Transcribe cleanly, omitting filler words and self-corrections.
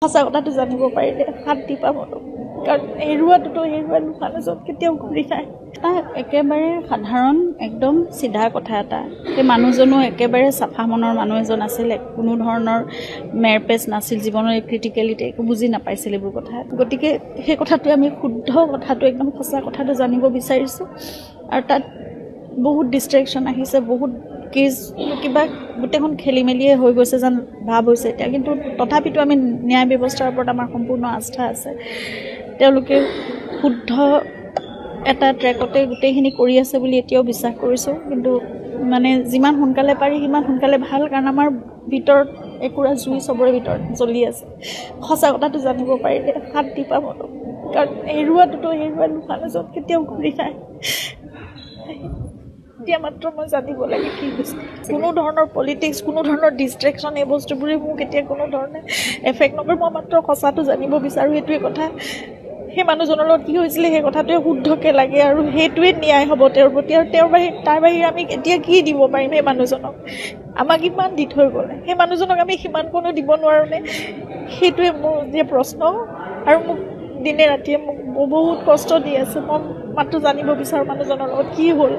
সঁচা কথাটো জানিব পাৰিলে শান্তি পাব কাৰণ হেৰুৱাটোতো মানুহজন কেতিয়াও ঘূৰি নাহে। এটা একেবাৰে সাধাৰণ একদম চিধা কথা এটা, সেই মানুহজনো একেবাৰে চাফা মনৰ মানুহ এজন আছিলে, কোনো ধৰণৰ মেৰপেচ নাছিল, জীৱনৰ ক্ৰিটিকেলিটি একো বুজি নাপাইছিল এইবোৰ কথা। গতিকে সেই কথাটোৱে আমি শুদ্ধ কথাটো একদম সঁচা কথাটো জানিব বিচাৰিছোঁ। আৰু তাত বহুত ডিষ্ট্ৰেকশ্যন আহিছে, বহুত কেছ কিবা গোটেইখন খেলি মেলিয়ে হৈ গৈছে যেন ভাৱ হৈছে এতিয়া। কিন্তু তথাপিতো আমি ন্যায় ব্যৱস্থাৰ ওপৰত আমাৰ সম্পূৰ্ণ আস্থা আছে। তেওঁলোকে শুদ্ধ এটা ট্ৰেকতে গোটেইখিনি কৰি আছে বুলি এতিয়াও বিশ্বাস কৰিছোঁ। কিন্তু মানে যিমান সোনকালে পাৰি সিমান সোনকালে ভাল, কাৰণ আমাৰ ভিতৰত একুৰা জুই চবৰে ভিতৰত জ্বলি আছে। সঁচা কথাটো জানিব পাৰিলে শান্তি পাব কাৰণ হেৰুৱাটোতো মানুহজন কেতিয়াও ঘূৰি নাহে। এতিয়া মাত্ৰ মই জানিব লাগে কি হৈছে। কোনো ধৰণৰ পলিটিক্স, কোনো ধৰণৰ ডিষ্ট্ৰেকশ্যন, এই বস্তুবোৰে মোক এতিয়া কোনো ধৰণে এফেক্ট নকৰে। মই মাত্ৰ সঁচাটো জানিব বিচাৰোঁ, সেইটোৱে কথা। সেই মানুহজনৰ লগত কি হৈছিলে সেই কথাটোৱে শুদ্ধকৈ লাগে আৰু সেইটোৱে ন্যায় হ'ব তেওঁৰ প্ৰতি। আৰু তাৰ বাহিৰে আমি এতিয়া কি দিব পাৰিম সেই মানুহজনক? আমাক ইমান দি থৈ গ'লে সেই মানুহজনক আমি সিমানকণো দিব নোৱাৰোঁনে? সেইটোৱে মোৰ যে প্ৰশ্ন। আৰু মোক দিনে ৰাতিয়ে মোক বহুত কষ্ট দি আছে। মই মাত্ৰ জানিব বিচাৰোঁ মানুহজনৰ লগত কি হ'ল।